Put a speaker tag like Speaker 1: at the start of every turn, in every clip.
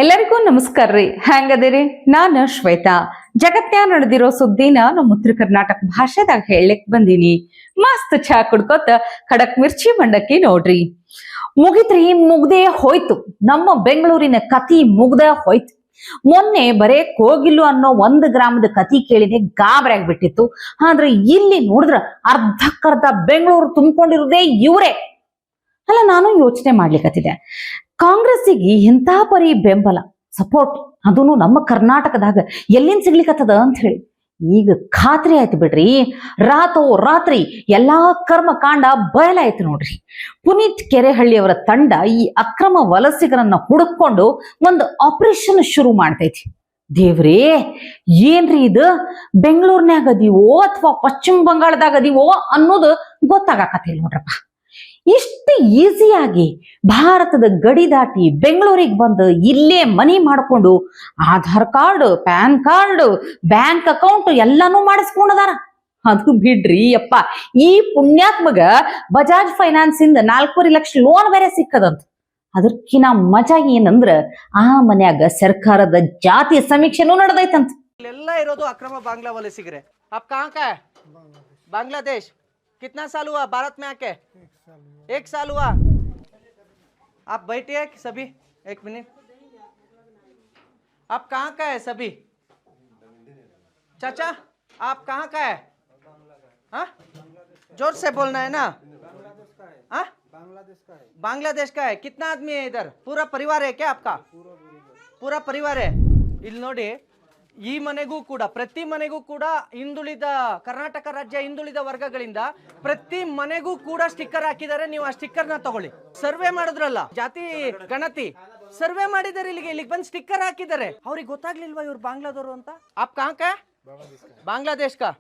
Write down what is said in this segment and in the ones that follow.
Speaker 1: ಎಲ್ಲರಿಗೂ ನಮಸ್ಕಾರ ರೀ. ಹೆಂಗದಿರಿ? ನಾನು ಶ್ವೇತಾ. ಜಗತ್ನ್ಯಾಗ ನಡೆದಿರೋ ಸುದ್ದಿನ ನಮ್ಮ ಉತ್ತರ ಕರ್ನಾಟಕ ಭಾಷೆದಾಗ ಹೇಳಲಿಕ್ ಬಂದೀನಿ. ಮಸ್ತ್ ಚಾ ಕುಡ್ಕೋತ ಖಡಕ್ ಮಿರ್ಚಿ ಮಂಡಕ್ಕಿ ನೋಡ್ರಿ. ಮುಗಿತ್ರಿ, ಮುಗ್ದೇ ಹೋಯ್ತು. ನಮ್ಮ ಬೆಂಗಳೂರಿನ ಕತಿ ಮುಗ್ದ ಹೋಯ್ತು. ಮೊನ್ನೆ ಬರೇ ಕೋಗಿಲು ಅನ್ನೋ 1 ಗ್ರಾಮದ ಕತಿ ಕೇಳಿದೆ, ಗಾಬರಿ ಆಗ್ಬಿಟ್ಟಿತ್ತು. ಆದ್ರೆ ಇಲ್ಲಿ ನೋಡಿದ್ರ ಅರ್ಧಕ್ಕರ್ಧ ಬೆಂಗಳೂರು ತುಂಬಿಕೊಂಡಿರೋದೇ ಇವ್ರೆ. ಅಲ್ಲ, ನಾನು ಯೋಚನೆ ಮಾಡ್ಲಿಕ್ಕತ್ತಿದೆ, ಕಾಂಗ್ರೆಸ್ಸಿಗೆ ಇಂಥ ಪರಿ ಬೆಂಬಲ ಸಪೋರ್ಟ್ ಅದನ್ನು ನಮ್ಮ ಕರ್ನಾಟಕದಾಗ ಎಲ್ಲಿಂದ ಸಿಗ್ಲಿಕ್ಕತ್ತದ ಅಂತ ಹೇಳಿ ಈಗ ಖಾತ್ರಿ ಆಯ್ತು ಬಿಡ್ರಿ. ರಾತ್ರಿ ಎಲ್ಲಾ ಕರ್ಮಕಾಂಡ ಬಯಲಾಯ್ತು ನೋಡ್ರಿ. ಪುನೀತ್ ಕೆರೆಹಳ್ಳಿಯವರ ತಂಡ ಈ ಅಕ್ರಮ ವಲಸಿಗರನ್ನ ಹುಡುಕೊಂಡು ಒಂದು ಆಪರೇಷನ್ ಶುರು ಮಾಡ್ತೈತಿ. ದೇವ್ರೇ, ಏನ್ರಿ ಇದು? ಬೆಂಗಳೂರಿನಾಗ ಅದೀವೋ ಅಥವಾ ಪಶ್ಚಿಮ ಬಂಗಾಳದಾಗ ಅದೀವೋ ಅನ್ನೋದು ಗೊತ್ತಾಗಕತ್ತಿಲ್ಲ ನೋಡ್ರಪ್ಪ. ಇಷ್ಟು ಈಸಿಯಾಗಿ ಭಾರತದ ಗಡಿ ದಾಟಿ ಬೆಂಗಳೂರಿಗೆ ಬಂದು ಇಲ್ಲೇ ಮನಿ ಮಾಡಿಕೊಂಡು Aadhaar card, PAN card, bank account ಎಲ್ಲಾನು ಮಾಡಿಸ್ಕೊಂಡದಾರ. ಅದು ಬಿಡ್ರಿ ಯಪ್ಪ, ಈ ಪುಣ್ಯಾತ್ಮಗ ಬಜಾಜ್ ಫೈನಾನ್ಸ್ ಇಂದ 4.5 ಲಕ್ಷ ಲೋನ್ ಬೇರೆ ಸಿಕ್ಕದಂತ. ಅದಕ್ಕಿನ ಮಜಾ ಏನಂದ್ರ ಆ ಮನ್ಯಾಗ ಸರ್ಕಾರದ ಜಾತಿ ಸಮೀಕ್ಷೆನೂ ನಡೆದೈತಂತ.
Speaker 2: ಎಲ್ಲ ಇರೋದು ಅಕ್ರಮ ಬಾಂಗ್ಲಾ ವಲಸಿಗರೆ. आप कहाँ का है? बांग्लादेश। कितना साल हुआ भारत में आके? 1 साल हुआ। आप बैठिए सभी, 1 मिनट। आप कहाँ का है सभी? चाचा, आप कहाँ का है? हाँ, जोर से बोलना है ना। हाँ, बांग्लादेश का है। कितना आदमी है इधर? पूरा परिवार है क्या आपका? पूरा परिवार है। ಇಲ್ಲಿ ನೋಡಿ, ಈ ಮನೆಗೂ ಕೂಡ, ಪ್ರತಿ ಮನೆಗೂ ಕೂಡ ಹಿಂದುಳಿದ ಕರ್ನಾಟಕ ರಾಜ್ಯ ಹಿಂದುಳಿದ ವರ್ಗಗಳಿಂದ ಪ್ರತಿ ಮನೆಗೂ ಕೂಡ ಸ್ಟಿಕ್ಕರ್ ಹಾಕಿದ್ದಾರೆ. ನೀವು ಆ ಸ್ಟಿಕ್ಕರ್ ನ ತಗೊಳ್ಳಿ. ಸರ್ವೆ ಮಾಡಿದ್ರಲ್ಲ, ಜಾತಿ ಗಣತಿ ಸರ್ವೆ ಮಾಡಿದ್ದಾರೆ, ಇಲ್ಲಿಗೆ ಬಂದು ಸ್ಟಿಕ್ಕರ್ ಹಾಕಿದ್ದಾರೆ. ಅವ್ರಿಗೆ ಗೊತ್ತಾಗ್ಲಿಲ್ವಾ ಇವ್ರು ಬಾಂಗ್ಲಾದವರು ಅಂತ? ಆಪ್ ಕಾಂಕ ಬಾಂಗ್ಲಾದೇಶ್ ಕಾ.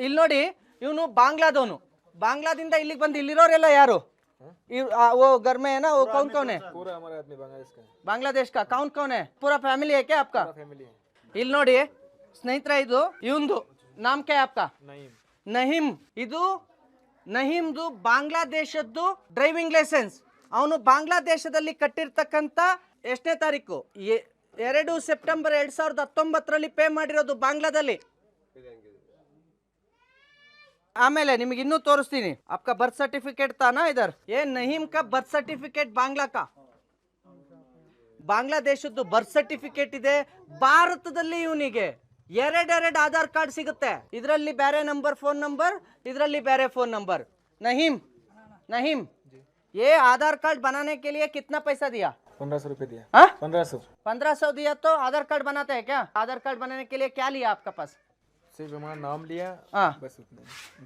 Speaker 2: ಇಲ್ಲಿ ನೋಡಿ, ಇವನು ಬಾಂಗ್ಲಾದವನು. ಬಾಂಗ್ಲಾದಿಂದ ಇಲ್ಲಿಗೆ ಬಂದು ಇಲ್ಲಿರೋರೆಲ್ಲ ಯಾರು? वो घर में है ना, वो कौन कौन है? पूरा हमारा आदमी बांग्लादेश का। कौन कौन है? पूरा फैमिली है क्या आपका? फैमिली है। ಇಲ್ಲಿ ನೋಡಿ ಸ್ನೇಹಿತರ, ಇದು ಇವಂದು ನಾಮ ಕ್ಯಾ ಆಪ್ಕಾ? ನಹೀಮ್. ಇದು ನಹೀಮ್ದು ಬಾಂಗ್ಲಾದೇಶದ್ದು ಡ್ರೈವಿಂಗ್ ಲೈಸೆನ್ಸ್. ಅವನು ಬಾಂಗ್ಲಾದೇಶದಲ್ಲಿ ಕಟ್ಟಿರ್ತಕ್ಕಂಥ ಎಷ್ಟನೇ ತಾರೀಕು? 2 ಸೆಪ್ಟೆಂಬರ್ 2019 ಪೇ ಮಾಡಿರೋದು ಬಾಂಗ್ಲಾದಲ್ಲಿ. ಆಮೇಲೆ ನಿಮಗೆ ಇನ್ನೂ ತೋರಿಸ್ತೀನಿ. आपका ಬರ್ತ್ ಸರ್ಟಿಫಿಕೇಟ್ ತಾನಾ ಇದರ್? ಏ ನಹೀಮ್ ಕಾ ಬರ್ತ್ ಸರ್ಟಿಫಿಕೇಟ್ ಬಾಂಗ್ಲಾ ಕಾ. ಬಾಂಗ್ಲಾದೇಶದ್ದು ಬರ್ತ್ ಸರ್ಟಿಫಿಕೇಟ್ ಇದೆ. ಭಾರತದಲ್ಲಿ ಇವನಿಗೆ 2 ಆಧಾರ್ ಕಾರ್ಡ್ ಸಿಗುತ್ತೆ. ಇದರಲ್ಲಿ ಬೇರೆ ನಂಬರ್, ಫೋನ್ ನಂಬರ್, ಇದರಲ್ಲಿ ಬೇರೆ ಫೋನ್ ನಂಬರ್. नहीम, ये आधार कार्ड बनाने के लिए कितना पैसा दिया?
Speaker 3: 1500 रुपए दिया।
Speaker 2: 1500 दिया तो आधार कार्ड बनाते हैं क्या? आधार कार्ड बनाने के लिए क्या लिया आपका पास?
Speaker 3: सिर्फ हमारा नाम लिया, बस उतना।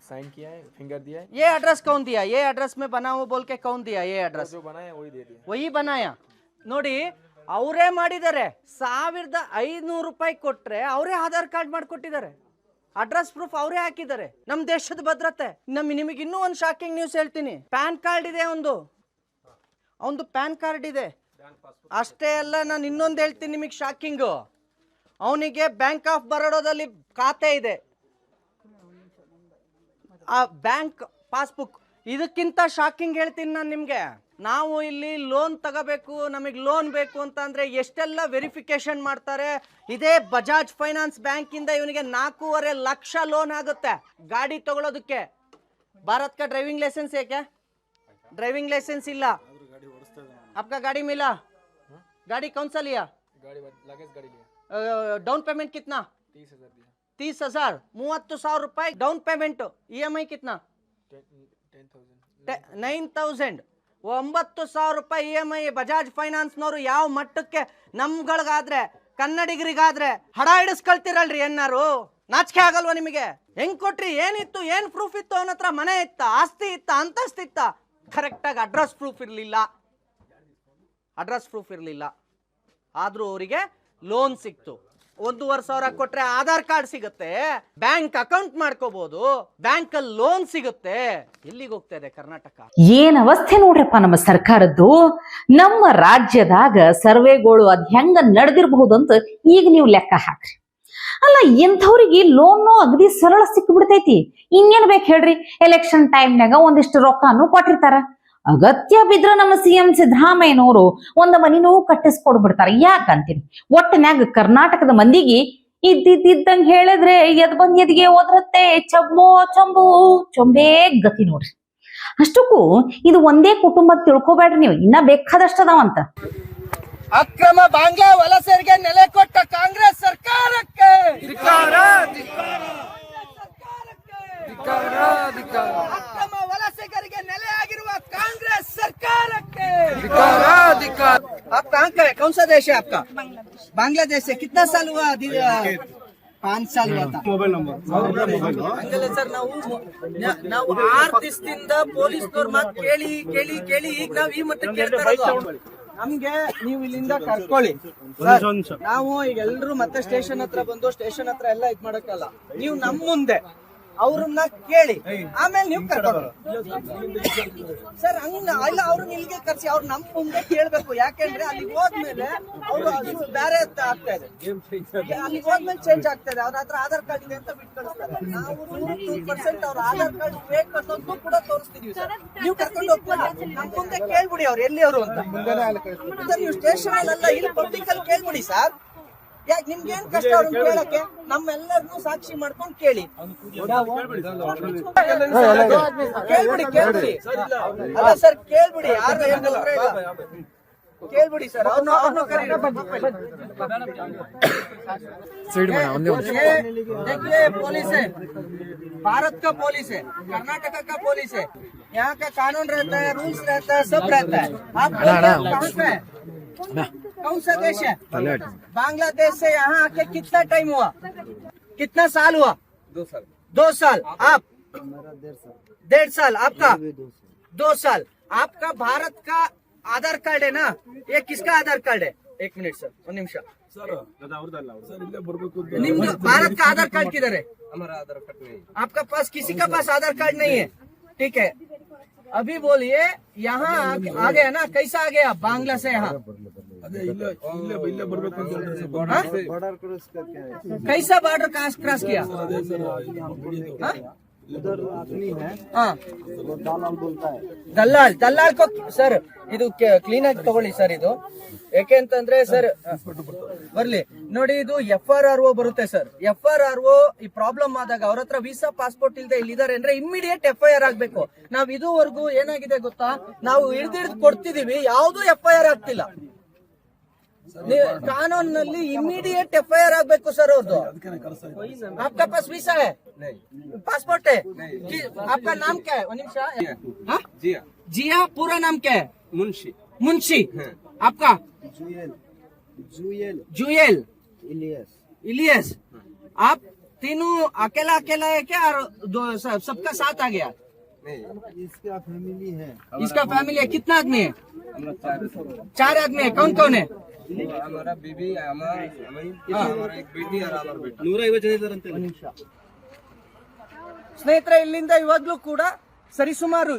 Speaker 3: साइन किया है, फिंगर दिया है।
Speaker 2: ये एड्रेस कौन दिया? ये एड्रेस में बना हुआ बोल के कौन दिया? ये एड्रेस
Speaker 3: जो बनाया वही दे दिया।
Speaker 2: वही बनाया ನೋಡಿ. ಅವರೇ ಮಾಡಿದ್ದಾರೆ. 1500 ರೂಪಾಯಿ ಕೊಟ್ರೆ ಅವರೇ ಆಧಾರ್ ಕಾರ್ಡ್ ಮಾಡಿಕೊಟ್ಟಿದ್ದಾರೆ. ಅಡ್ರೆಸ್ ಪ್ರೂಫ್ ಅವರೇ ಹಾಕಿದ್ದಾರೆ. ನಮ್ಮ ದೇಶದ ಭದ್ರತೆ. ನಿಮಗೆ ಇನ್ನೂ ಒಂದು ಶಾಕಿಂಗ್ ನ್ಯೂಸ್ ಹೇಳ್ತೀನಿ. ಪ್ಯಾನ್ ಕಾರ್ಡ್ ಇದೆ ಒಂದು ಪ್ಯಾನ್ ಕಾರ್ಡ್ ಇದೆ. ಅಷ್ಟೇ ಅಲ್ಲ, ನಾನು ಇನ್ನೊಂದು ಹೇಳ್ತೀನಿ ನಿಮಗೆ ಶಾಕಿಂಗು. ಅವನಿಗೆ ಬ್ಯಾಂಕ್ ಆಫ್ ಬರೋಡಾದಲ್ಲಿ ಖಾತೆ ಇದೆ, ಆ ಬ್ಯಾಂಕ್ ಪಾಸ್ಬುಕ್. ಇದಕ್ಕಿಂತ ಶಾಕಿಂಗ್ ಹೇಳ್ತೀನಿ ನಾನು ನಿಮ್ಗೆ. ನಾವು ಇಲ್ಲಿ ಲೋನ್ ತಗೋಬೇಕು, ನಮಗೆ ಲೋನ್ ಬೇಕು ಅಂತ ಅಂದ್ರೆ ಎಷ್ಟೆಲ್ಲ ವೆರಿಫಿಕೇಶನ್ ಮಾಡ್ತಾರೆ. ಇದೇ ಬಜಾಜ್ ಫೈನಾನ್ಸ್ ಬ್ಯಾಂಕ್ ಇಂದ ಇವನಿಗೆ 4.5 ಲಕ್ಷ ಲೋನ್ ಆಗುತ್ತೆ ಗಾಡಿ ತಗೊಳ್ಳೋದಕ್ಕೆ. ಭಾರತ್ का ड्राइविंग लाइसेंस है क्या? ड्राइविंग लाइसेंस ಇಲ್ಲ. आपका गाड़ी मिला? गाड़ी कौन सा लिया?
Speaker 3: गाड़ी लगेज गाड़ी लिया।
Speaker 2: डाउन पेमेंट कितना?
Speaker 3: 30,000 दिया।
Speaker 2: 30,000, 30,000 रुपए डाउन पेमेंट. EMI कितना? 9,000. 9,000 ರೂಪಾಯಿ EMI. ಬಜಾಜ್ ಫೈನಾನ್ಸ್ ನವರು ಯಾವ ಮಟ್ಟಕ್ಕೆ ನಮ್ಗಳಿಗಾದ್ರೆ, ಕನ್ನಡಿಗರಿಗಾದ್ರೆ ಹಡ ಹಿಡಿಸ್ಕೊಳ್ತಿರಲ್ರಿ. ಏನಾರು ನಾಚಿಕೆ ಆಗಲ್ವಾ ನಿಮಗೆ? ಹೆಂಗ್ ಕೊಟ್ರಿ? ಏನಿತ್ತು? ಏನ್ ಪ್ರೂಫ್ ಇತ್ತು ಅವನ ಹತ್ರ? ಮನೆ ಇತ್ತ, ಆಸ್ತಿ ಇತ್ತ, ಅಂತಸ್ತಿತ್ತ? ಕರೆಕ್ಟಾಗಿ ಅಡ್ರೆಸ್ ಪ್ರೂಫ್ ಇರಲಿಲ್ಲ. ಆದ್ರೂ ಅವರಿಗೆ ಲೋನ್ ಸಿಕ್ತು. 1,500 ಕೊಟ್ರೆ ಆಧಾರ್ ಕಾರ್ಡ್ ಸಿಗುತ್ತೆ, ಬ್ಯಾಂಕ್ ಅಕೌಂಟ್ ಮಾಡ್ಕೋಬಹುದು, ಬ್ಯಾಂಕ್ ಅಲ್ಲಿ ಲೋನ್ ಸಿಗುತ್ತೆ. ಎಲ್ಲಿಗೆ ಹೋಗ್ತಾ ಇದೆ ಕರ್ನಾಟಕ?
Speaker 1: ಏನ್ ಅವಸ್ಥೆ ನೋಡ್ರಪ್ಪ ನಮ್ಮ ಸರ್ಕಾರದ್ದು. ನಮ್ಮ ರಾಜ್ಯದಾಗ ಸರ್ವೆಗಳು ಅದ್ ಹೆಂಗ ನಡೆದಿರಬಹುದು ಅಂತ ಈಗ ನೀವು ಲೆಕ್ಕ ಹಾಕ್ರಿ. ಅಲ್ಲ, ಇಂಥವ್ರಿಗೆ ಲೋನು ಅಗದಿ ಸರಳ ಸಿಕ್ಬಿಡ್ತೈತಿ. ಇನ್ನೇನ್ ಬೇಕು ಹೇಳ್ರಿ? ಎಲೆಕ್ಷನ್ ಟೈಮ್ನಾಗ ಒಂದಿಷ್ಟು ರೊಕ್ಕನು ಕೊಟ್ಟಿರ್ತಾರ. ಅಗತ್ಯ ಬಿದ್ರ ನಮ್ಮ CM ಸಿದ್ದರಾಮಯ್ಯನವರು ಒಂದ ಮನಿನೂ ಕಟ್ಟಿಸ್ಕೊಡ್ಬಿಡ್ತಾರ. ಯಾಕಂತೀನಿ ಒಟ್ಟನ್ಯಾಗ ಕರ್ನಾಟಕದ ಮಂದಿಗೆ ಇದ್ದಂಗ ಹೇಳಿದ್ರೆ ಎದ್ ಬಂದ್ ಎದಿಗೆ ಓದ್ರತ್ತೆ ಚಂಬು ಚೊಂಬೇ ಗತಿ ನೋಡ್ರಿ. ಅಷ್ಟಕ್ಕೂ ಇದು ಒಂದೇ ಕುಟುಂಬ ತಿಳ್ಕೊಬೇಡ್ರಿ ನೀವು, ಇನ್ನ ಬೇಕಾದಷ್ಟದಾವಂತ.
Speaker 2: ಅಕ್ರಮ ಬಾಂಗ್ಲಾ ವಲಸಿಗರಿಗೆ ನೆಲೆ ಕೊಟ್ಟ ಕಾಂಗ್ರೆಸ್ ಸರ್ಕಾರಕ್ಕೆ ಅಕ್ರಮ ವಲಸಿಗರಿಗೆ ನೆಲೆ ಆಗಿರುವ ಕಾಂಗ್ರೆಸ್ ಸರ್ಕಾರಕ್ಕೆ आप कहाँ का है? कौन सा देश है आपका? बांग्लादेश से। कितना साल हुआ? 5 साल हुआ था. Mobile number sir. ನಾವು 6 ದಿವಸದಿಂದ ಪೊಲೀಸ್ನವ್ರ ಮಾತು ಕೇಳಿ ಈಗ ನಾವು ಈ ಮಟ್ಟ ಕೇಳ್ತಾ ಇರೋದು. ನಮ್ಗೆ ನೀವು ಇಲ್ಲಿಂದ ಕರ್ಕೊಳ್ಳಿ. ನಾವು ಈಗ ಎಲ್ರು ಮತ್ತೆ ಸ್ಟೇಷನ್ ಹತ್ರ ಬಂದು ಸ್ಟೇಷನ್ ಹತ್ರ ಎಲ್ಲ ಇದ್ ಮಾಡಕ್ಕಲ್ಲ. ನೀವು ನಮ್ ಮುಂದೆ ಅವ್ರನ್ನ ಕೇಳಿ ಆಮೇಲೆ ನೀವು ಕರ್ಕೊಂಡು ಸರ್. ಹಂಗ ಇಲ್ಲ, ಅವ್ರನ್ನ ಇಲ್ಲಿಗೆ ಕರ್ಸಿ ಅವ್ರು ನಮ್ ಮುಂದೆ ಕೇಳ್ಬೇಕು. ಯಾಕೆಂದ್ರೆ ಅಲ್ಲಿಗೆ ಹೋದ್ಮೇಲೆ ಅವ್ರು ಬೇರೆ ಆಗ್ತಾ ಇದೆ. ಅಲ್ಲಿಗೆ ಹೋದ್ಮೇಲೆ ಚೇಂಜ್ ಆಗ್ತಾ ಇದೆ. ಅವ್ರ ಹತ್ರ ಆಧಾರ್ ಕಾರ್ಡ್ ಇದೆ ಅಂತ ಬಿಟ್ಟು ಕಳಿಸ್ತಾರೆ. ನಾವು 100% ಅವ್ರ ಆಧಾರ್ ಕಾರ್ಡ್ ಬೇಕು ಅನ್ನೋದು ಕೂಡ ತೋರಿಸ್ತಿದೀವಿ ಸರ್. ನೀವು ಕರ್ಕೊಂಡು ಹೋಗ್ತೀರಾ ನಮ್ ಮುಂದೆ ಕೇಳ್ಬಿಡಿ ಅವ್ರು ಎಲ್ಲಿ ಅವರು ಅಂತ. ನೀವು ಸ್ಟೇಷನ್ ಅಲ್ಲ, ಇಲ್ಲಿ ಪಬ್ಲಿಕ್ ಅಲ್ಲಿ ಕೇಳ್ಬಿಡಿ ಸರ್. ಯಾಕೆ ನಿಮ್ಗೆ ಏನ್ ಕಷ್ಟ ಅವ್ರನ್ನ ಕೇಳಕ್ಕೆ? ನಮ್ಮೆಲ್ಲರನ್ನು ಸಾಕ್ಷಿ ಮಾಡ್ಕೊಂಡು ಕೇಳಿ. ಕೇಳ್ಬಿಡಿ ಅಲ್ಲ ಸರ್, ಕೇಳ್ಬಿಡಿ. ಯಾರು ಕೇಳ್ಬಿಡಿ ಸರ್. देखिए पुलिस है, भारत का पुलिस है, कर्नाटक का पुलिस है. यहाँ का कानून रहता है, रूल्स रहता है, सब रहता है. आप कहाँ से है? कौन सा देश है? बांग्लादेश से यहाँ आके कितना टाइम हुआ? कितना साल हुआ? 2 साल. आप 1.5 साल. आपका 2 साल. आपका भारत का आधार कार्ड है ना? ये किसका आधार कार्ड है? 1 मिनट सर, 1 निमिष. भारत का आधार कार्ड किधर है? हमारा आधार कार्ड नहीं. आपका पास किसी का पास आधार कार्ड नहीं है? ठीक है, अभी बोलिए यहाँ आ गया ना? कैसा आ गया बांग्ला से यहाँ? कैसा बॉर्डर क्रॉस किया? ದಲ್ಲಾಲ್ ಕೋ ಸರ್ ಇದು ಕ್ಲೀನ್ ಆಗಿ ತಗೊಳ್ಳಿ ಸರ್. ಇದು ಯಾಕೆ ಅಂತಂದ್ರೆ ಸರ್ ಬರ್ಲಿ ನೋಡಿ, ಇದು FRRO ಬರುತ್ತೆ ಸರ್. FRRO ಈ ಪ್ರಾಬ್ಲಮ್ ಆದಾಗ ಅವ್ರ ಹತ್ರ ವೀಸಾ ಪಾಸ್ಪೋರ್ಟ್ ಇಲ್ದೆ ಇಲ್ಲಿದ್ದಾರೆ ಅಂದ್ರೆ ಇಮ್ಮಿಡಿಯೇಟ್ FIR ಆಗ್ಬೇಕು. ನಾವ್ ಇದುವರೆಗೂ ಏನಾಗಿದೆ ಗೊತ್ತಾ, ನಾವು ಹಿಡ್ದು ಕೊಡ್ತಿದೀವಿ, ಯಾವ್ದು FIR ಆಗ್ತಿಲ್ಲ. ಕಾನೂನಲ್ಲಿ ಇಮಿಡಿಯೇಟ್ FIR ಆಗ್ಬೇಕು ಸರ್ ಅವ್ರದ್ದು. आपका पास वीसा है? पासपोर्ट है? आपका नाम क्या है? 1 निमिष. जिया. पूरा नाम क्या है? मुंशी. आपका? जुएल. इलियस. आप तीनों अकेला है क्या? और सबका साथ आ गया? इसका फैमिली है. इसका फैमिली है. कितना आदमी है? 4 आदमी है. कौन कौन है? हमारा बीबी, हमारा एक बेटी और हमारा बेटा. 150 ಜನ ಇದ್ದಾರಂತೆ. ಸ್ನೇಹಿತರೆ, ಇಲ್ಲಿಂದ ಇವಾಗ್ಲೂ ಕೂಡ ಸರಿಸುಮಾರು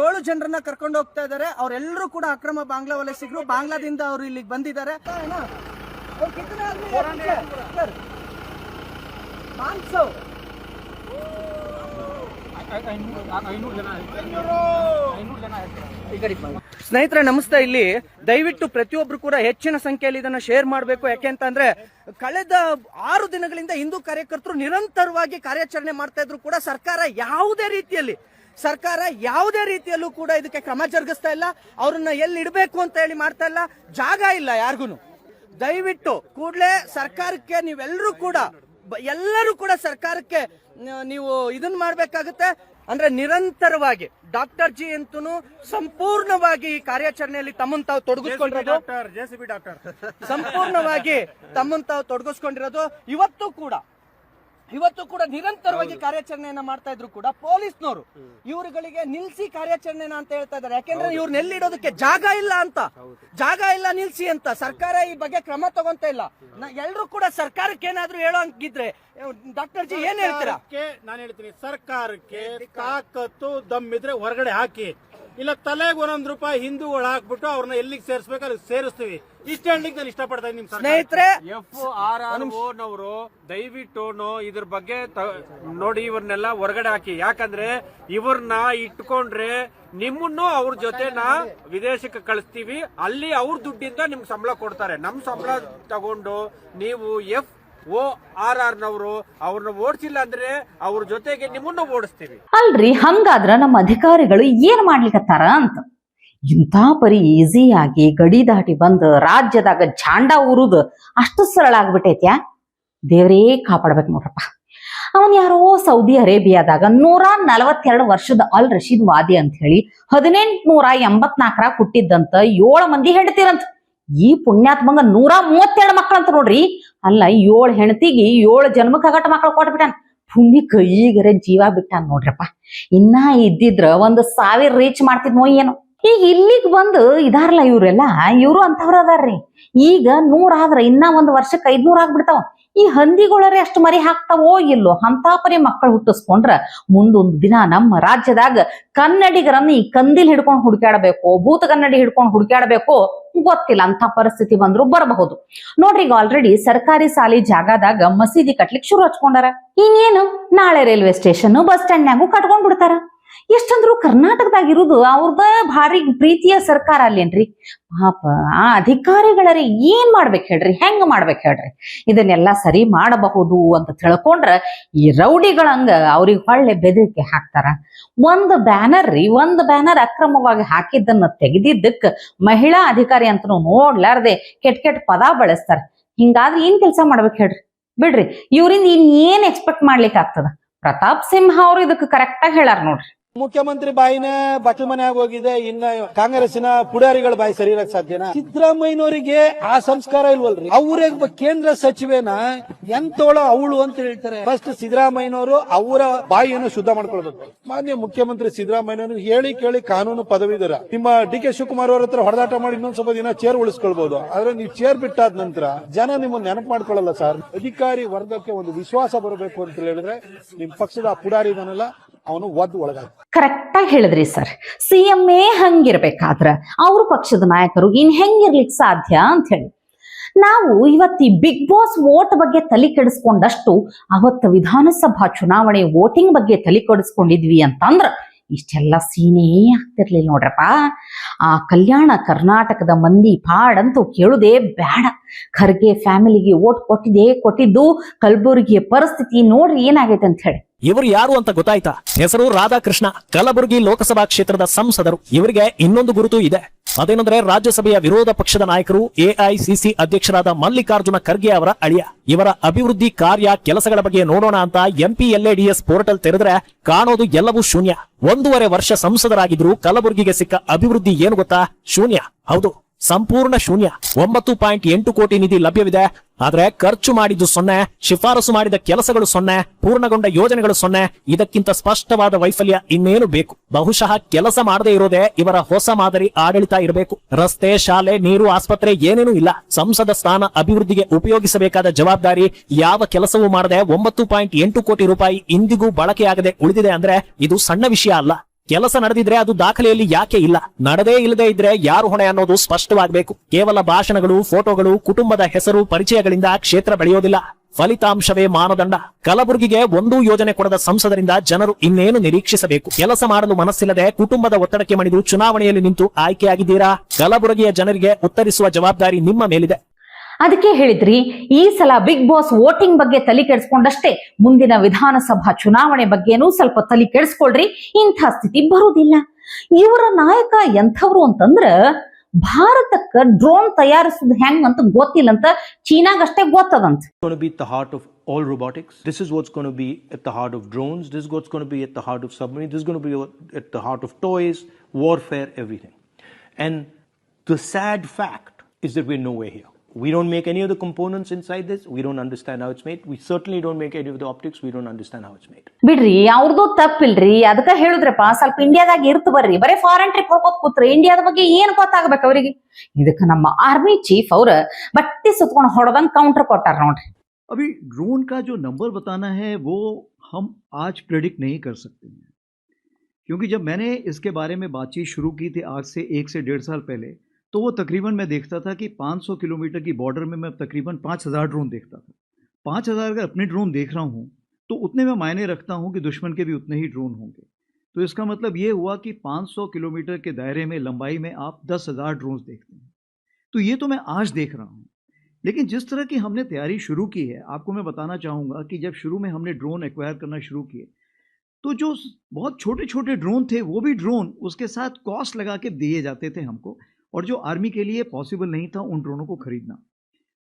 Speaker 2: 7 ಜನರನ್ನ ಕರ್ಕೊಂಡು ಹೋಗ್ತಾ ಇದ್ದಾರೆ. ಅವರೆಲ್ಲರೂ ಕೂಡ ಅಕ್ರಮ ಬಾಂಗ್ಲಾ ವಲಸಿಗರು. ಬಾಂಗ್ಲಾದಿಂದ ಅವರು ಇಲ್ಲಿಗೆ ಬಂದಿದ್ದಾರೆ. 500 ಸ್ನೇಹಿತರೆ ನಮಸ್ತೆ. ಇಲ್ಲಿ ದಯವಿಟ್ಟು ಪ್ರತಿಯೊಬ್ರು ಕೂಡ ಹೆಚ್ಚಿನ ಸಂಖ್ಯೆಯಲ್ಲಿ ಇದನ್ನ ಶೇರ್ ಮಾಡಬೇಕು. ಯಾಕೆ ಅಂತಂದ್ರೆ ಕಳೆದ 6 ದಿನಗಳಿಂದ ಹಿಂದೂ ಕಾರ್ಯಕರ್ತರು ನಿರಂತರವಾಗಿ ಕಾರ್ಯಾಚರಣೆ ಮಾಡ್ತಾ ಇದ್ರು ಕೂಡ ಸರ್ಕಾರ ಯಾವುದೇ ರೀತಿಯಲ್ಲೂ ಕೂಡ ಇದಕ್ಕೆ ಕ್ರಮ ಜರುಗಿಸ್ತಾ ಇಲ್ಲ. ಅವ್ರನ್ನ ಎಲ್ಲಿ ಇಡಬೇಕು ಅಂತ ಹೇಳಿ ಮಾಡ್ತಾ ಇಲ್ಲ. ಜಾಗ ಇಲ್ಲ ಯಾರಿಗೂ. ದಯವಿಟ್ಟು ಕೂಡಲೇ ಸರ್ಕಾರಕ್ಕೆ ಎಲ್ಲರೂ ಕೂಡ ಸರ್ಕಾರಕ್ಕೆ ನೀವು ಇದನ್ನ ಮಾಡ್ಬೇಕಾಗುತ್ತೆ. ಅಂದ್ರೆ ನಿರಂತರವಾಗಿ ಡಾಕ್ಟರ್ ಜಿ ಅಂತೂ ಸಂಪೂರ್ಣವಾಗಿ ಈ ಕಾರ್ಯಾಚರಣೆಯಲ್ಲಿ ತಮ್ಮನ್ನು ತಾವು ತೊಡಗಿಸ್ಕೊಂಡಿರೋದು, ಸಂಪೂರ್ಣವಾಗಿ ತಮ್ಮನ್ನು ತಾವು ತೊಡಗಿಸ್ಕೊಂಡಿರೋದು. ಇವತ್ತು ಕೂಡ ನಿರಂತರವಾಗಿ ಕಾರ್ಯಾಚರಣೆಯನ್ನ ಮಾಡ್ತಾ ಇದ್ರು ಕೂಡ ಪೊಲೀಸ್ನವರು ಇವರುಗಳಿಗೆ ನಿಲ್ಸಿ ಕಾರ್ಯಾಚರಣೆನ ಅಂತ ಹೇಳ್ತಾ ಇದ್ದಾರೆ. ಯಾಕೆಂದ್ರೆ ಇವ್ರನ್ನ ಎಲ್ಲಿಡೋದಕ್ಕೆ ಜಾಗ ಇಲ್ಲ ನಿಲ್ಸಿ ಅಂತ. ಸರ್ಕಾರ ಈ ಬಗ್ಗೆ ಕ್ರಮ ತಗೊಂತ ಇಲ್ಲ. ಎಲ್ರು ಕೂಡ ಸರ್ಕಾರಕ್ಕೆ ಏನಾದ್ರೂ ಹೇಳೋ ಹಂಗಿದ್ರೆ ಡಾಕ್ಟರ್ ಜಿ ಏನ್ ಹೇಳ್ತೀರಾ?
Speaker 4: ನಾನು ಹೇಳ್ತೀನಿ, ಸರ್ಕಾರಕ್ಕೆ ತಾಕತ್ತು ದಮ್ಮಿದ್ರೆ ಹೊರಗಡೆ ಹಾಕಿ. ಇಲ್ಲ ತಲೆಗೆ ಒಂದೊಂದು ರೂಪಾಯಿ ಹಿಂದೂಗಳು ಹಾಕ್ಬಿಟ್ಟು ಅವ್ರನ್ನ ಎಲ್ಲಿಗೆ ಸೇರಿಸ್ಬೇಕು ಅಲ್ಲಿ ಸೇರಿಸ್ತೀವಿ. ಇಷ್ಟ ಹೇಳಲಿಕ್ಕೆ ನಾನು ಇಷ್ಟಪಡ್ತಾ ಇದ್ದೀನಿ.
Speaker 2: ಸ್ನೇಹಿತರೆ,
Speaker 4: FRROನವರು ದಯವಿಟ್ಟು ಇದ್ರ ಬಗ್ಗೆ ನೋಡಿ ಇವ್ರನ್ನೆಲ್ಲ ಹೊರಗಡೆ ಹಾಕಿ. ಯಾಕಂದ್ರೆ ಇವ್ರನ್ನ ಇಟ್ಕೊಂಡ್ರೆ ನಿಮ್ಮನ್ನು ಅವ್ರ ಜೊತೆನ ವಿದೇಶಕ್ಕೆ ಕಳಿಸ್ತೀವಿ. ಅಲ್ಲಿ ಅವ್ರ ದುಡ್ಡಿಂದ ನಿಮ್ಗೆ ಸಂಬಳ ಕೊಡ್ತಾರೆ. ನಮ್ ಸಂಬಳ ತಗೊಂಡು ನೀವು FORRನವರು ಅವ್ರನ್ನ ಓಡಿಸಿಲ್ಲ ಅಂದ್ರೆ ಅವ್ರ ಜೊತೆಗೆ ನಿಮ್ಮನ್ನ ಓಡಿಸ್ತೀವಿ.
Speaker 1: ಅಲ್ರಿ, ಹಂಗಾದ್ರ ನಮ್ಮ ಅಧಿಕಾರಿಗಳು ಏನ್ ಮಾಡ್ಲಿಕತ್ತಾರ ಅಂತ. ಇಂಥ ಪರಿ ಈಸಿಯಾಗಿ ಗಡಿ ದಾಟಿ ಬಂದು ರಾಜ್ಯದಾಗ ಝಾಂಡ ಊರುದು ಅಷ್ಟು ಸರಳ ಆಗ್ಬಿಟ್ಟೈತ್ಯಾ. ದೇವ್ರೇ ಕಾಪಾಡ್ಬೇಕು ನೋಡ್ರಪ್ಪ. ಅವನ್ ಯಾರೋ ಸೌದಿ ಅರೇಬಿಯಾದಾಗ 142 ವರ್ಷದ ಅಲ್ ರಶೀದ್ ವಾದಿ ಅಂತ ಹೇಳಿ 1884 ಹುಟ್ಟಿದ್ದಂತ 7 ಮಂದಿ ಹೆಂಡತಿರಂತ. ಈ ಪುಣ್ಯಾತ್ಮಂಗ 132 ಮಕ್ಕಳಂತ ನೋಡ್ರಿ. ಅಲ್ಲ, 7 ಹೆಂಡತಿಗೆ 7 ಜನ್ಮಕ್ಕೆ ಆಗಟ ಮಕ್ಕಳು ಕೊಟ್ಬಿಟ್ಟಾನ. ಪುಣ್ಯಕ್ಕೆ ಈಗರೆ ಜೀವ ಬಿಟ್ಟಾನ ನೋಡ್ರಪ್ಪ. ಇನ್ನ ಇದ್ದಿದ್ರ 1,000 ರೀಚ್ ಮಾಡ್ತಿದ್ನೋ ಏನೋ. ಈಗ ಇಲ್ಲಿಗ್ ಬಂದು ಇದಾರಲ್ಲ ಇವ್ರು ಅಂತವ್ರ ಅದಾರ್ರಿ. ಈಗ 100 ಆದ್ರ ಇನ್ನ 1 ವರ್ಷಕ್ಕೆ 500 ಆಗ್ಬಿಡ್ತಾವ. ಈ ಹಂದಿಗಳರೇ ಅಷ್ಟು ಮರಿ ಹಾಕ್ತಾವೋ ಇಲ್ಲೋ. ಅಂತ ಪರಿ ಮಕ್ಕಳು ಹುಟ್ಟಿಸ್ಕೊಂಡ್ರ ಮುಂದೊಂದು ದಿನ ನಮ್ಮ ರಾಜ್ಯದಾಗ ಕನ್ನಡಿಗರನ್ನ ಈ ಕಂದಿಲ್ ಹಿಡ್ಕೊಂಡು ಹುಡುಕಾಡಬೇಕು, ಭೂತ ಕನ್ನಡಿ ಹಿಡ್ಕೊಂಡು ಹುಡುಕಾಡಬೇಕು ಗೊತ್ತಿಲ್ಲ. ಅಂತ ಪರಿಸ್ಥಿತಿ ಬಂದ್ರು ಬರಬಹುದು ನೋಡ್ರಿ. ಈಗ ಆಲ್ರೆಡಿ ಸರ್ಕಾರಿ ಸಾಲಿ ಜಾಗದಾಗ ಮಸೀದಿ ಕಟ್ಲಿಕ್ ಶುರು ಹಚ್ಕೊಂಡಾರ. ಇನ್ನೇನು ನಾಳೆ ರೈಲ್ವೆ ಸ್ಟೇಷನ್ ಬಸ್ ಸ್ಟ್ಯಾಂಡ್ನಾಗೂ ಕಟ್ಕೊಂಡ್ ಬಿಡ್ತಾರ. ಎಷ್ಟಂದ್ರು ಕರ್ನಾಟಕದಾಗ ಇರುದು ಅವ್ರದ ಭಾರಿ ಪ್ರೀತಿಯ ಸರ್ಕಾರ ಅಲ್ಲೇನ್ರಿ. ಪಾಪ ಆ ಅಧಿಕಾರಿಗಳರಿ ಏನ್ ಮಾಡ್ಬೇಕು ಹೇಳ್ರಿ, ಹೆಂಗ್ ಮಾಡ್ಬೇಕು ಹೇಳ್ರಿ. ಇದನ್ನೆಲ್ಲ ಸರಿ ಮಾಡಬಹುದು ಅಂತ ತಿಳ್ಕೊಂಡ್ರ ಈ ರೌಡಿಗಳಂಗ ಅವ್ರಿಗೆ ಹೊಳ್ಳೆ ಬೆದರಿಕೆ ಹಾಕ್ತಾರ. ಒಂದು ಬ್ಯಾನರ್ ಅಕ್ರಮವಾಗಿ ಹಾಕಿದ್ದನ್ನ ತೆಗೆದಿದ್ದಕ್ಕ ಮಹಿಳಾ ಅಧಿಕಾರಿ ಅಂತನೂ ನೋಡ್ಲಾರ್ದೆ ಕೆಟ್ಟ ಪದ ಬಳಸ್ತಾರ. ಹಿಂಗಾದ್ರೆ ಏನ್ ಕೆಲಸ ಮಾಡ್ಬೇಕು ಹೇಳ್ರಿ. ಬಿಡ್ರಿ, ಇವ್ರಿಂದ ಏನ್ ಎಕ್ಸ್ಪೆಕ್ಟ್ ಮಾಡ್ಲಿಕ್ಕೆ ಆಗ್ತದ. ಪ್ರತಾಪ್ ಸಿಂಹ ಅವ್ರು ಇದಕ್ಕೆ ಕರೆಕ್ಟ್ ಆಗಿ ಹೇಳಾರ ನೋಡ್ರಿ.
Speaker 4: ಮುಖ್ಯಮಂತ್ರಿ ಬಾಯಿನ ಬಚ್ಚಲ ಮನೆಯಾಗ ಹೋಗಿದೆ. ಇನ್ನ ಕಾಂಗ್ರೆಸ್ಸಿನ ಪುಡಾರಿಗಳ ಬಾಯಿ ಸರಿ ಇರಕ್ ಸಾಧ್ಯನಾ? ಸಿದ್ದರಾಮಯ್ಯನವರಿಗೆ ಆ ಸಂಸ್ಕಾರ ಇಲ್ವಲ್ರಿ. ಅವರೇ ಕೇಂದ್ರ ಸಚಿವೇನ ಎಂತೋಳ ಅವಳು ಅಂತ ಹೇಳ್ತಾರೆ. ಫಸ್ಟ್ ಸಿದ್ದರಾಮಯ್ಯನವರು ಅವರ ಬಾಯಿಯನ್ನು ಶುದ್ಧ ಮಾಡ್ಕೊಳ್ಬೇಕು. ಮಾನ್ಯ ಮುಖ್ಯಮಂತ್ರಿ ಸಿದ್ದರಾಮಯ್ಯನವರು ಹೇಳಿ ಕೇಳಿ ಕಾನೂನು ಪದವೀಧರ. ನಿಮ್ಮ DK ಶಿವಕುಮಾರ್ ಅವ್ರ ಹತ್ರ ಹೊಡೆದಾಟ ಮಾಡಿ ಇನ್ನೊಂದ್ ಸ್ವಲ್ಪ ದಿನ ಚೇರ್ ಉಳಿಸ್ಕೊಳ್ಬಹುದು. ಆದ್ರೆ ನೀವು ಚೇರ್ ಬಿಟ್ಟಾದ ನಂತರ ಜನ ನಿಮ್ಮನ್ನ ನೆನಪು ಮಾಡ್ಕೊಳ್ಳಲ್ಲ ಸರ್. ಅಧಿಕಾರಿ ವರ್ಗಕ್ಕೆ ಒಂದು ವಿಶ್ವಾಸ ಬರಬೇಕು ಅಂತ ಹೇಳಿದ್ರೆ ನಿಮ್ ಪಕ್ಷದ ಪುಡಾರಿ ಇದನ್ನಲ್ಲ ಅವನು ಒದ್ದು ಒಳಗಾಗ.
Speaker 1: ಕರೆಕ್ಟ್ ಆಗಿ ಹೇಳಿದ್ರಿ ಸರ್. CM ಹಂಗಿರ್ಬೇಕಾದ್ರ ಅವ್ರ ಪಕ್ಷದ ನಾಯಕರು ಇನ್ ಹೆಂಗಿರ್ಲಿಕ್ ಸಾಧ್ಯ ಅಂತ ಹೇಳಿ. ನಾವು ಇವತ್ತು ಈ ಬಿಗ್ ಬಾಸ್ ವೋಟ್ ಬಗ್ಗೆ ತಲೆ ಕೆಡಿಸ್ಕೊಂಡಷ್ಟು ಅವತ್ತು ವಿಧಾನಸಭಾ ಚುನಾವಣೆ ವೋಟಿಂಗ್ ಬಗ್ಗೆ ತಲೆ ಕೆಡಿಸ್ಕೊಂಡಿದ್ವಿ ಅಂತಂದ್ರ ಇಷ್ಟೆಲ್ಲ ಸೀನೇ ಆಗ್ತಿರ್ಲಿಲ್ಲ ನೋಡ್ರಪ್ಪ. ಆ ಕಲ್ಯಾಣ ಕರ್ನಾಟಕದ ಮಂದಿ ಪಾಡಂತೂ ಕೇಳುದೇ ಬೇಡ. ಖರ್ಗೆ ಫ್ಯಾಮಿಲಿಗೆ ವೋಟ್ ಕೊಟ್ಟಿದ್ದು ಕಲಬುರಗಿಯ ಪರಿಸ್ಥಿತಿ ನೋಡ್ರಿ ಏನಾಗೈತೆ ಅಂತ ಹೇಳಿ.
Speaker 5: ಇವರು ಯಾರು ಅಂತ ಗೊತ್ತಾಯ್ತಾ? ಹೆಸರು ರಾಧಾಕೃಷ್ಣ, ಕಲಬುರಗಿ ಲೋಕಸಭಾ ಕ್ಷೇತ್ರದ ಸಂಸದರು. ಇವರಿಗೆ ಇನ್ನೊಂದು ಗುರುತು ಇದೆ. ಅದೇನೆಂದ್ರೆ ರಾಜ್ಯಸಭೆಯ ವಿರೋಧ ಪಕ್ಷದ ನಾಯಕರು AICC ಅಧ್ಯಕ್ಷರಾದ ಮಲ್ಲಿಕಾರ್ಜುನ ಖರ್ಗೆ ಅವರ ಅಳಿಯ. ಇವರ ಅಭಿವೃದ್ಧಿ ಕಾರ್ಯ ಕೆಲಸಗಳ ಬಗ್ಗೆ ನೋಡೋಣ ಅಂತ MPLADS ಪೋರ್ಟಲ್ ತೆರೆದ್ರೆ ಕಾಣೋದು ಎಲ್ಲವೂ ಶೂನ್ಯ. 1.5 ವರ್ಷ ಸಂಸದರಾಗಿದ್ರು ಕಲಬುರಗಿಗೆ ಸಿಕ್ಕ ಅಭಿವೃದ್ಧಿ ಏನು ಗೊತ್ತಾ? ಶೂನ್ಯ. ಹೌದು, ಸಂಪೂರ್ಣ ಶೂನ್ಯ. 9.8 ಕೋಟಿ ನಿಧಿ ಲಭ್ಯವಿದೆ. ಆದ್ರೆ ಖರ್ಚು ಮಾಡಿದ್ದು 0, ಶಿಫಾರಸು ಮಾಡಿದ ಕೆಲಸಗಳು 0, ಪೂರ್ಣಗೊಂಡ ಯೋಜನೆಗಳು 0. ಇದಕ್ಕಿಂತ ಸ್ಪಷ್ಟವಾದ ವೈಫಲ್ಯ ಇನ್ನೇನು ಬೇಕು? ಬಹುಶಃ ಕೆಲಸ ಮಾಡದೇ ಇರೋದೇ ಇವರ ಹೊಸ ಮಾದರಿ ಆಡಳಿತ ಇರಬೇಕು. ರಸ್ತೆ, ಶಾಲೆ, ನೀರು, ಆಸ್ಪತ್ರೆ ಏನೇನೂ ಇಲ್ಲ. ಸಂಸದ ಸ್ಥಾನ ಅಭಿವೃದ್ಧಿಗೆ ಉಪಯೋಗಿಸಬೇಕಾದ ಜವಾಬ್ದಾರಿ ಯಾವ ಕೆಲಸವೂ ಮಾಡದೆ 9.8 ಕೋಟಿ ರೂಪಾಯಿ ಇಂದಿಗೂ ಬಳಕೆಯಾಗದೆ ಉಳಿದಿದೆ ಅಂದ್ರೆ ಇದು ಸಣ್ಣ ವಿಷಯ ಅಲ್ಲ. ಕೆಲಸ ನಡೆದಿದ್ರೆ ಅದು ದಾಖಲೆಯಲ್ಲಿ ಯಾಕೆ ಇಲ್ಲ? ನಡೆದೇ ಇಲ್ಲದೆ ಇದ್ರೆ ಯಾರು ಹೊಣೆ ಅನ್ನೋದು ಸ್ಪಷ್ಟವಾಗಬೇಕು. ಕೇವಲ ಭಾಷಣಗಳು, ಫೋಟೋಗಳು, ಕುಟುಂಬದ ಹೆಸರು, ಪರಿಚಯಗಳಿಂದ ಕ್ಷೇತ್ರ ಬೆಳೆಯೋದಿಲ್ಲ. ಫಲಿತಾಂಶವೇ ಮಾನದಂಡ. ಕಲಬುರಗಿಗೆ ಒಂದೂ ಯೋಜನೆ ಕೊಡದ ಸಂಸದರಿಂದ ಜನರು ಇನ್ನೇನು ನಿರೀಕ್ಷಿಸಬೇಕು? ಕೆಲಸ ಮಾಡಲು ಮನಸ್ಸಿಲ್ಲದೆ ಕುಟುಂಬದ ಒತ್ತಡಕ್ಕೆ ಮಣಿದು ಚುನಾವಣೆಯಲ್ಲಿ ನಿಂತು ಆಯ್ಕೆಯಾಗಿದ್ದೀರಾ? ಕಲಬುರಗಿಯ ಜನರಿಗೆ ಉತ್ತರಿಸುವ ಜವಾಬ್ದಾರಿ ನಿಮ್ಮ ಮೇಲಿದೆ.
Speaker 1: ಅದಕ್ಕೆ ಹೇಳಿದ್ರಿ, ಈ ಸಲ ಬಿಗ್ ಬಾಸ್ ವೋಟಿಂಗ್ ಬಗ್ಗೆ ತಲೆ ಕೆಡಿಸ್ಕೊಂಡಷ್ಟೇ ಮುಂದಿನ ವಿಧಾನಸಭಾ ಚುನಾವಣೆ ಬಗ್ಗೆನೂ ಸ್ವಲ್ಪ ತಲೆ ಕೆಡಿಸ್ಕೊಳ್ರಿ. ಇಂಥ ಸ್ಥಿತಿ ಬರುವುದಿಲ್ಲ. ಇವರ ನಾಯಕ ಎಂಥವ್ರು ಅಂತಂದ್ರ ಭಾರತಕ್ಕ ಡ್ರೋನ್ ತಯಾರಿಸುದು ಹೆಂಗ್ ಅಂತ ಗೊತ್ತಿಲ್ಲ ಅಂತ ಚೀನಾಗಷ್ಟೇ ಗೊತ್ತದಂತ.
Speaker 6: Going to be at the heart of all robotics. This is what's going to be at the heart of drones. This is what's going to be at the heart of submarines. This is going to be at the heart of toys, warfare, everything. And the sad fact is that we're nowhere here. We don't make any of the components inside this. We don't understand how it's made. We certainly don't make any of the optics. We don't understand how it's made.
Speaker 1: ಬಿಡ್ರಿ, ಅವ್ರದ್ದು ತಪ್ಪಿಲ್ರಿ. ಅದಕ್ಕ ಹೇಳಿದ್ರಪ್ಪ ಸ್ವಲ್ಪ ಇಂಡಿಯಾದಾಗ ಇರ್ತು ಬರ್ರಿ. ಬರೀ foreign trip ಹೋಗೋದ್ ಕೂತ್ರಿ ಇಂಡಿಯಾದ ಬಗ್ಗೆ ಏನ್ ಗೊತ್ತಾಗ್ಬೇಕು ಅವ್ರಿಗೆ? ಇದಕ್ಕ ನಮ್ಮ ಆರ್ಮಿ ಚೀಫ್ ಅವ್ರ ಬಟ್ಟಿ ಸುತ್ಕೊಂಡು ಹೊಡೆದಂಗ್ ಕೌಂಟರ್ ಕೊಟ್ಟಾರ ನೋಡ್ರಿ.
Speaker 7: अभी ड्रोन का जो नंबर बताना है वो हम आज प्रेडिक्ट नहीं कर सकते हैं, क्योंकि जब मैंने इसके बारे में बातचीत शुरू की थी आज से 1 से 1.5 साल पहले, तो वो तकरीबन मैं देखता था कि 500 किलोमीटर की बॉर्डर में मैं तकरीबन 5000 ड्रोन देखता था। 5000 अगर अपने ड्रोन देख रहा हूँ तो उतने में मायने रखता हूँ कि दुश्मन के भी उतने ही ड्रोन होंगे। तो इसका मतलब ये हुआ कि 500 किलोमीटर के दायरे में, लंबाई में आप 10,000 ड्रोन देखते हैं। तो ये तो मैं आज देख रहा हूँ, लेकिन जिस तरह की हमने तैयारी शुरू की है, आपको मैं बताना चाहूँगा कि जब शुरू में हमने ड्रोन एक्वायर करना शुरू किए तो जो बहुत छोटे छोटे ड्रोन थे वो भी ड्रोन उसके साथ कॉस्ट लगा के दिए जाते थे हमको, और जो आर्मी के लिए पॉसिबल नहीं था उन ड्रोनों को खरीदना।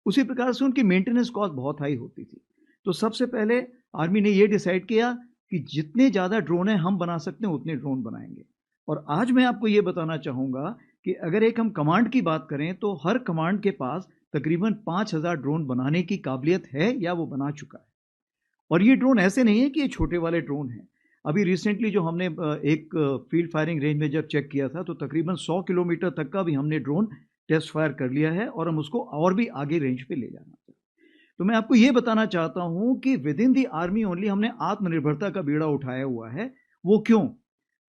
Speaker 7: उसी प्रकार से उनकी मेंटेनेंस कॉस्ट बहुत हाई होती थी। तो सबसे पहले आर्मी ने ये डिसाइड किया कि जितने ज़्यादा ड्रोन हैं हम बना सकते हैं उतने ड्रोन बनाएंगे। और आज मैं आपको ये बताना चाहूँगा कि अगर एक हम कमांड की बात करें तो हर कमांड के पास तकरीबन 5000 ड्रोन बनाने की काबिलियत है या वो बना चुका है। और ये ड्रोन ऐसे नहीं है कि ये छोटे वाले ड्रोन हैं। अभी रिसेंटली जो हमने एक फील्ड फायरिंग रेंज में जब चेक किया था तो तकरीबन 100 किलोमीटर तक का भी हमने ड्रोन टेस्ट फायर कर लिया है, और हम उसको और भी आगे रेंज पे ले जाना चाहिए। तो मैं आपको ये बताना चाहता हूँ कि with in the army only हमने आत्मनिर्भरता का बीड़ा उठाया हुआ है। वो क्यों?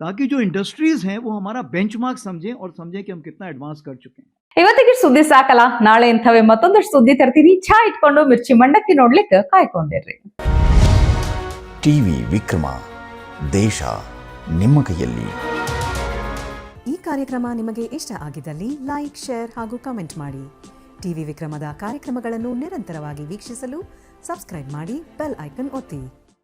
Speaker 7: ताकि जो इंडस्ट्रीज हैं वो हमारा बेंचमार्क समझें और समझें कि हम कितना एडवांस कर चुके हैं।
Speaker 1: ಇವತ್ತಿಗೆ ಸುದ್ದಿ ಸಾಕಲ್ಲ, ನಾಳೆ ಇಂಥವೇ ಮತ್ತೊಂದಷ್ಟು ಸುದ್ದಿ ತರ್ತೀನಿ. ಚಾ ಇಟ್ಕೊಂಡು ಮಿರ್ಚಿ ಮಂಡಕ್ಕಿ ನೋಡ್ಲಿಕ್ಕೆ ಕಾಯ್ಕೊಂಡಿರ್ರಿ.
Speaker 8: ಟಿವಿ ವಿಕ್ರಮ, ದೇಶ ನಿಮ್ಮ ಕೈಯಲ್ಲಿ.
Speaker 9: ಈ ಕಾರ್ಯಕ್ರಮ ನಿಮಗೆ ಇಷ್ಟ ಆಗಿದ್ದಲ್ಲಿ ಲೈಕ್, ಶೇರ್ ಹಾಗೂ ಕಮೆಂಟ್ ಮಾಡಿ. ಟಿವಿ ವಿಕ್ರಮದ ಕಾರ್ಯಕ್ರಮಗಳನ್ನು ನಿರಂತರವಾಗಿ ವೀಕ್ಷಿಸಲು ಸಬ್ಸ್ಕ್ರೈಬ್ ಮಾಡಿ, ಬೆಲ್ ಐಕನ್ ಒತ್ತಿ.